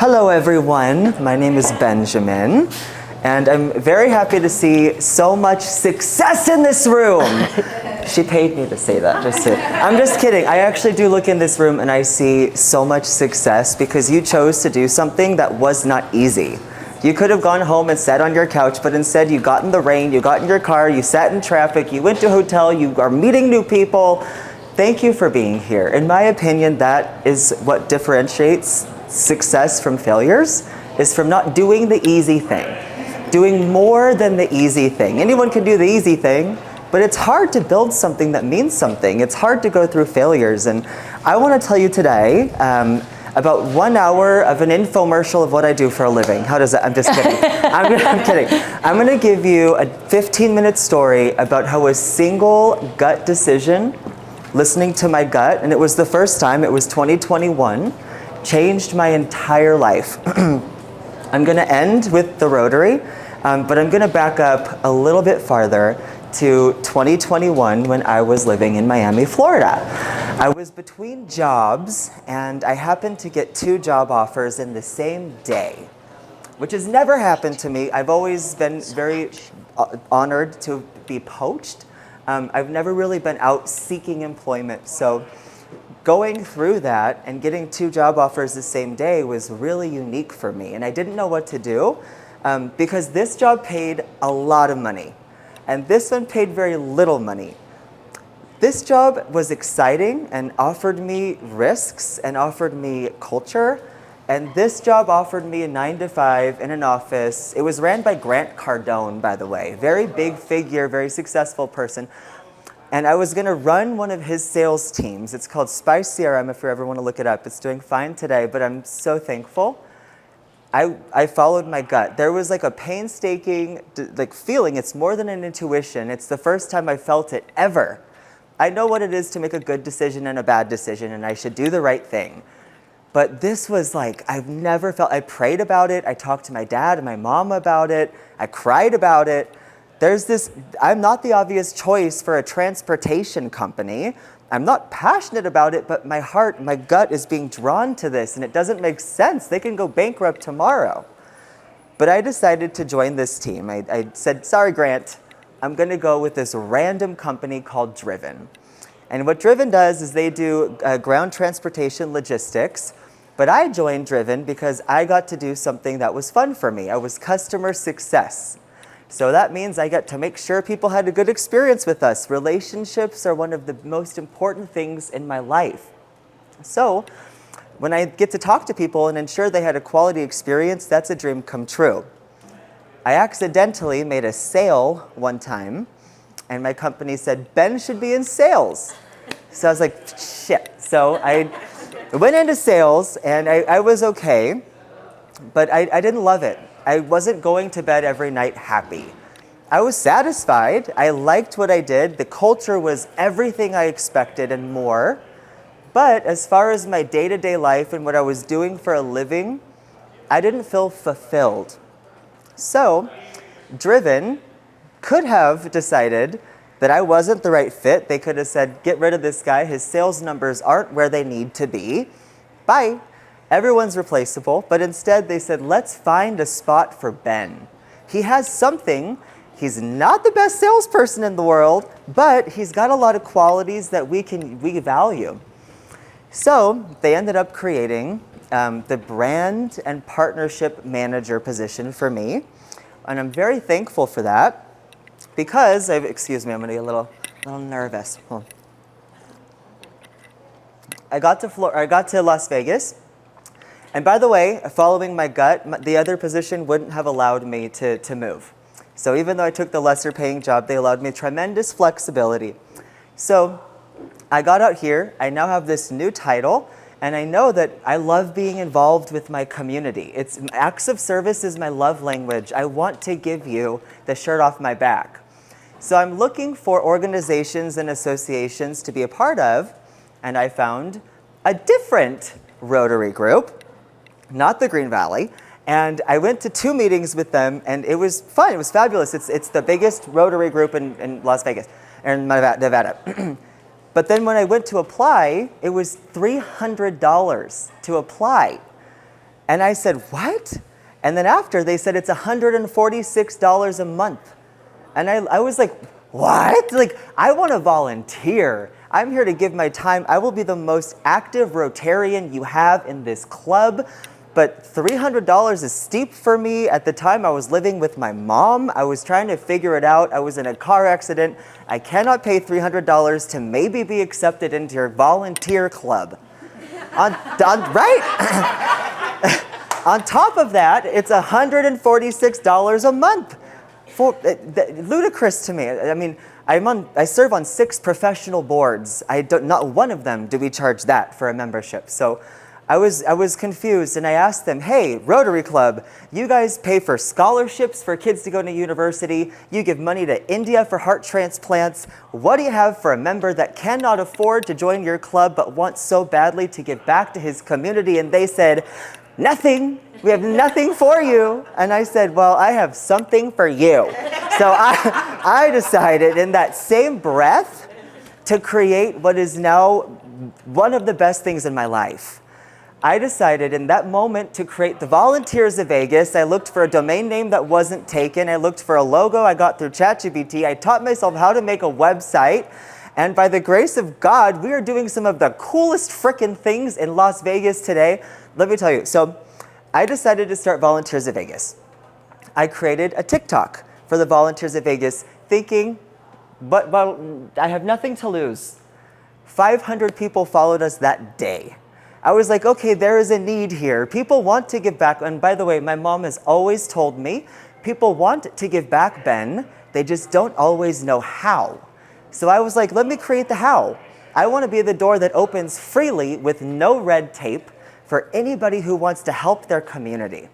Hello everyone, my name is Benjamin, and I'm very happy to see so much success in this room. She paid me to say that, I'm just kidding. I actually do look in this room and I see so much success because you chose to do something that was not easy. You could have gone home and sat on your couch, but instead you got in the rain, you got in your car, you sat in traffic, you went to a hotel, you are meeting new people. Thank you for being here. In my opinion, that is what differentiates success from failures, is from not doing the easy thing, doing more than the easy thing. Anyone can do the easy thing, but it's hard to build something that means something. It's hard to go through failures. And I want to tell you today about 1 hour of an infomercial of what I do for a living. How does that? I'm just kidding. I'm kidding. I'm going to give you a 15-minute story about how a single gut decision, listening to my gut, and it was the first time, it was 2021, changed my entire life. I'm going to end with the Rotary, but I'm going to back up a little bit farther to 2021 when I was living in Miami, Florida. I was between jobs and I happened to get 2 job offers in the same day, which has never happened to me. I've always been very honored to be poached. I've never really been out seeking employment, so going through that and getting 2 job offers the same day was really unique for me, and I didn't know what to do because this job paid a lot of money and this one paid very little money. This job was exciting and offered me risks and offered me culture, and this job offered me a 9-to-5 in an office. It was ran by Grant Cardone, by the way, very big figure, very successful person. And I was going to run one of his sales teams. It's called Spice CRM, if you ever want to look it up. It's doing fine today, but I'm so thankful. I followed my gut. There was like a painstaking feeling. It's more than an intuition. It's the first time I felt it ever. I know what it is to make a good decision and a bad decision, and I should do the right thing. But this was like, I've never felt, I prayed about it. I talked to my dad and my mom about it. I cried about it. I'm not the obvious choice for a transportation company. I'm not passionate about it, but my heart, my gut is being drawn to this, and it doesn't make sense. They can go bankrupt tomorrow. But I decided to join this team. I said, sorry, Grant, I'm going to go with this random company called Driven. And what Driven does is they do ground transportation logistics, but I joined Driven because I got to do something that was fun for me. I was customer success. So that means I get to make sure people had a good experience with us. Relationships are one of the most important things in my life. So when I get to talk to people and ensure they had a quality experience, that's a dream come true. I accidentally made a sale one time, and my company said, Ben should be in sales. So I was like, shit. So I went into sales, and I was okay, but I didn't love it. I wasn't going to bed every night happy. I was satisfied. I liked what I did. The culture was everything I expected and more. But as far as my day-to-day life and what I was doing for a living, I didn't feel fulfilled. So, Driven could have decided that I wasn't the right fit. They could have said, get rid of this guy. His sales numbers aren't where they need to be. Bye. Everyone's replaceable, but instead they said, let's find a spot for Ben. He has something. He's not the best salesperson in the world, but he's got a lot of qualities that we value. So they ended up creating the brand and partnership manager position for me, and I'm very thankful for that because excuse me, I'm gonna get a little nervous. I got to Las Vegas. And by the way, following my gut, the other position wouldn't have allowed me to move. So even though I took the lesser paying job, they allowed me tremendous flexibility. So I got out here, I now have this new title, and I know that I love being involved with my community. Acts of service is my love language. I want to give you the shirt off my back. So I'm looking for organizations and associations to be a part of, and I found a different Rotary group, not the Green Valley, and I went to 2 meetings with them, and it was fun. It was fabulous. It's the biggest Rotary group in Las Vegas, in Nevada. But then when I went to apply, it was $300 to apply. And I said, what? And then after, they said it's $146 a month. And I was like, what? Like, I want to volunteer. I'm here to give my time. I will be the most active Rotarian you have in this club. But $300 is steep for me. At the time, I was living with my mom. I was trying to figure it out. I was in a car accident. I cannot pay $300 to maybe be accepted into your volunteer club. Right? On top of that, it's $146 a month. Ludicrous to me. I mean, I serve on 6 professional boards. Not one of them do we charge that for a membership. So I was confused, and I asked them, hey, Rotary Club, you guys pay for scholarships for kids to go to university. You give money to India for heart transplants. What do you have for a member that cannot afford to join your club but wants so badly to give back to his community? And they said, nothing. We have nothing for you. And I said, well, I have something for you. So I decided in that same breath to create what is now one of the best things in my life. I decided in that moment to create the Volunteers of Vegas. I looked for a domain name that wasn't taken. I looked for a logo I got through ChatGPT. I taught myself how to make a website. And by the grace of God, we are doing some of the coolest frickin' things in Las Vegas today. Let me tell you. So I decided to start Volunteers of Vegas. I created a TikTok for the Volunteers of Vegas thinking, well, I have nothing to lose. 500 people followed us that day. I was like, okay, there is a need here. People want to give back. And by the way, my mom has always told me, people want to give back, Ben. They just don't always know how. So I was like, let me create the how. I want to be the door that opens freely with no red tape for anybody who wants to help their community.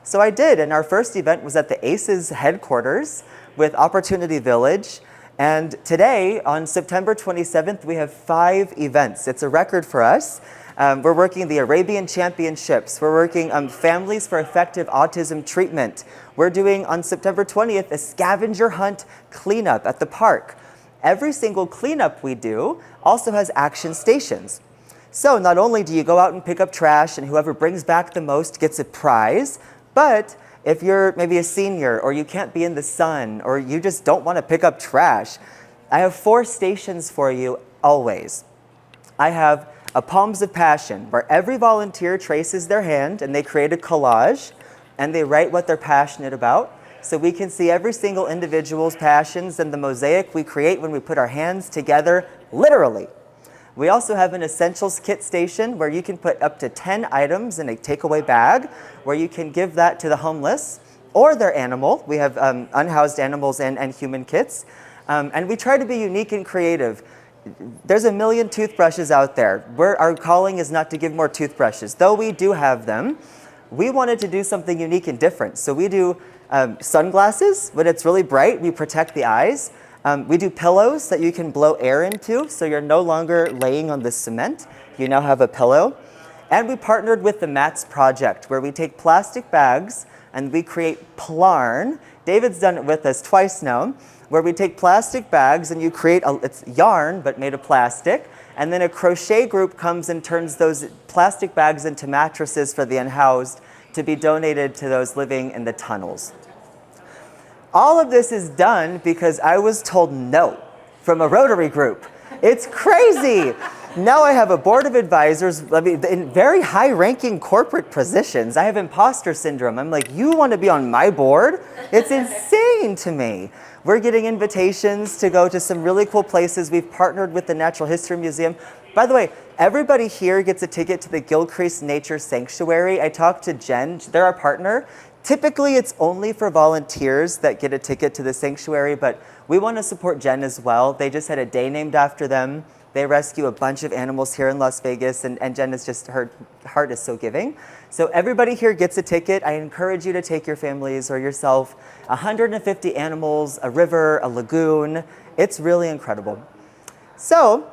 So I did, and our first event was at the ACES headquarters with Opportunity Village. And today, on September 27th, we have 5 events. It's a record for us. We're working the Arabian Championships. We're working Families for Effective Autism Treatment. We're doing, on September 20th, a scavenger hunt cleanup at the park. Every single cleanup we do also has action stations. So not only do you go out and pick up trash and whoever brings back the most gets a prize, but if you're maybe a senior or you can't be in the sun or you just don't want to pick up trash, I have 4 stations for you always. I have a Palms of Passion, where every volunteer traces their hand and they create a collage and they write what they're passionate about. So we can see every single individual's passions and the mosaic we create when we put our hands together, literally. We also have an Essentials Kit station where you can put up to 10 items in a takeaway bag where you can give that to the homeless or their animal. We have unhoused animals and human kits. And we try to be unique and creative. There's a million toothbrushes out there. Our calling is not to give more toothbrushes, though we do have them. We wanted to do something unique and different. So we do sunglasses. When it's really bright, we protect the eyes. We do pillows that you can blow air into, so you're no longer laying on the cement. You now have a pillow. And we partnered with the Mats Project, where we take plastic bags and we create Plarn. David's done it with us twice now, where we take plastic bags and you create, it's yarn, but made of plastic, and then a crochet group comes and turns those plastic bags into mattresses for the unhoused to be donated to those living in the tunnels. All of this is done because I was told no from a Rotary group. It's crazy. Now I have a board of advisors, in very high-ranking corporate positions. I have imposter syndrome. I'm like, you want to be on my board? It's insane to me. We're getting invitations to go to some really cool places. We've partnered with the Natural History Museum. By the way, everybody here gets a ticket to the Gilcrease Nature Sanctuary. I talked to Jen. They're our partner. Typically, it's only for volunteers that get a ticket to the sanctuary, but we want to support Jen as well. They just had a day named after them. They rescue a bunch of animals here in Las Vegas, and Jen is just, her heart is so giving. So everybody here gets a ticket. I encourage you to take your families or yourself. 150 animals, a river, a lagoon. It's really incredible. So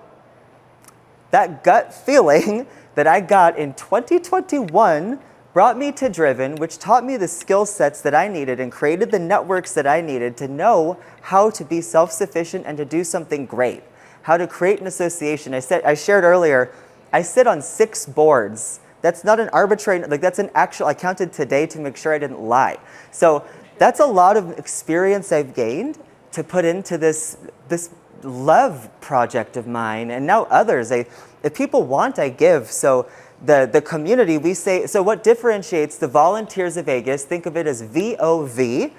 that gut feeling that I got in 2021 brought me to Driven, which taught me the skill sets that I needed and created the networks that I needed to know how to be self-sufficient and to do something great. How to create an association. I shared earlier, I sit on 6 boards That's not an arbitrary, like that's an actual, I counted today to make sure I didn't lie. So that's a lot of experience I've gained to put into this love project of mine, and now others. If people want, I give. So the community, we say, so what differentiates the Volunteers of Vegas, think of it as VOV.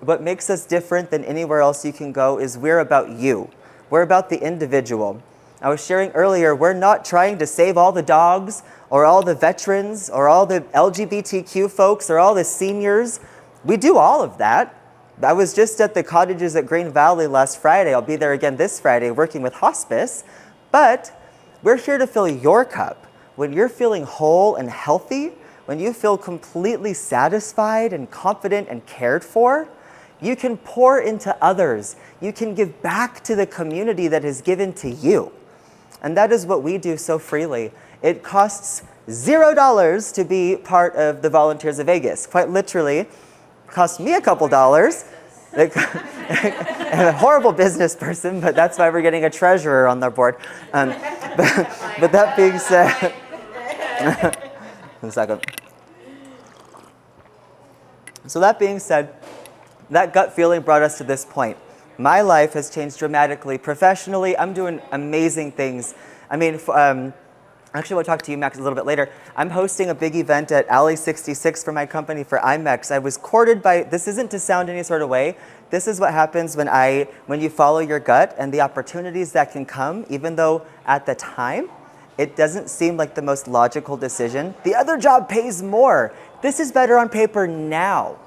What makes us different than anywhere else you can go is we're about you. We're about the individual. I was sharing earlier, we're not trying to save all the dogs or all the veterans or all the LGBTQ folks or all the seniors. We do all of that. I was just at the cottages at Green Valley last Friday. I'll be there again this Friday working with hospice. But we're here to fill your cup. When you're feeling whole and healthy, when you feel completely satisfied and confident and cared for, you can pour into others. You can give back to the community that has given to you. And that is what we do so freely. It costs $0 to be part of the Volunteers of Vegas. Quite literally, it cost me a couple dollars. I'm a horrible business person, but that's why we're getting a treasurer on their board. But that being said, one second. So that being said, that gut feeling brought us to this point. My life has changed dramatically. Professionally, I'm doing amazing things. I mean, actually, we'll talk to you, Max, a little bit later. I'm hosting a big event at Alley 66 for my company for IMEX. I was courted by, this isn't to sound any sort of way, this is what happens when you follow your gut and the opportunities that can come, even though at the time, it doesn't seem like the most logical decision. The other job pays more. This is better on paper now.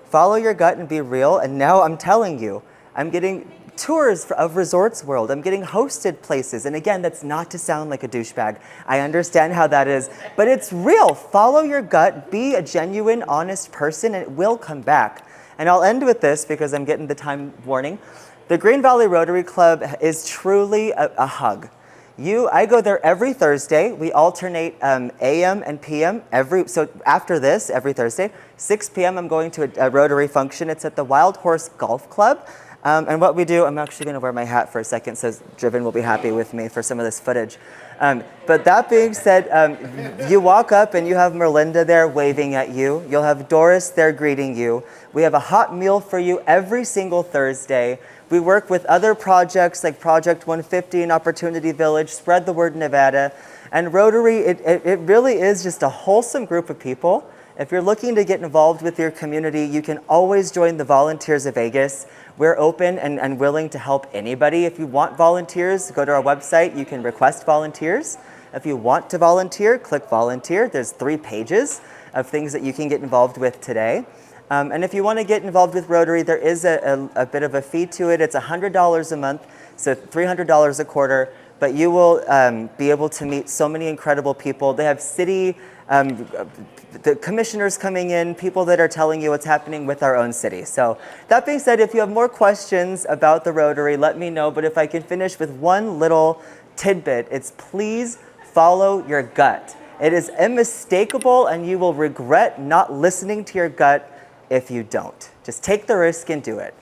Follow your gut and be real, and now I'm telling you, I'm getting tours of Resorts World. I'm getting hosted places. And again, that's not to sound like a douchebag. I understand how that is, but it's real. Follow your gut, be a genuine, honest person, and it will come back. And I'll end with this because I'm getting the time warning. The Green Valley Rotary Club is truly a hug. I go there every Thursday. We alternate AM and PM so after this, every Thursday. 6 p.m. I'm going to a Rotary function. It's at the Wild Horse Golf Club. And what we do, I'm actually going to wear my hat for a second, so Driven will be happy with me for some of this footage. But that being said, you walk up and you have Merlinda there waving at you. You'll have Doris there greeting you. We have a hot meal for you every single Thursday. We work with other projects like Project 150 and Opportunity Village, Spread the Word Nevada. And Rotary, it really is just a wholesome group of people. If you're looking to get involved with your community, you can always join the Volunteers of Vegas. We're open and willing to help anybody. If you want volunteers, go to our website. You can request volunteers. If you want to volunteer, click volunteer. There's 3 pages of things that you can get involved with today. And if you want to get involved with Rotary, there is a bit of a fee to it. It's $100 a month, so $300 a quarter. But you will be able to meet so many incredible people. They have city the commissioners coming in, people that are telling you what's happening with our own city. So that being said, if you have more questions about the Rotary, let me know. But if I can finish with one little tidbit, it's please follow your gut. It is unmistakable, and you will regret not listening to your gut if you don't. Just take the risk and do it.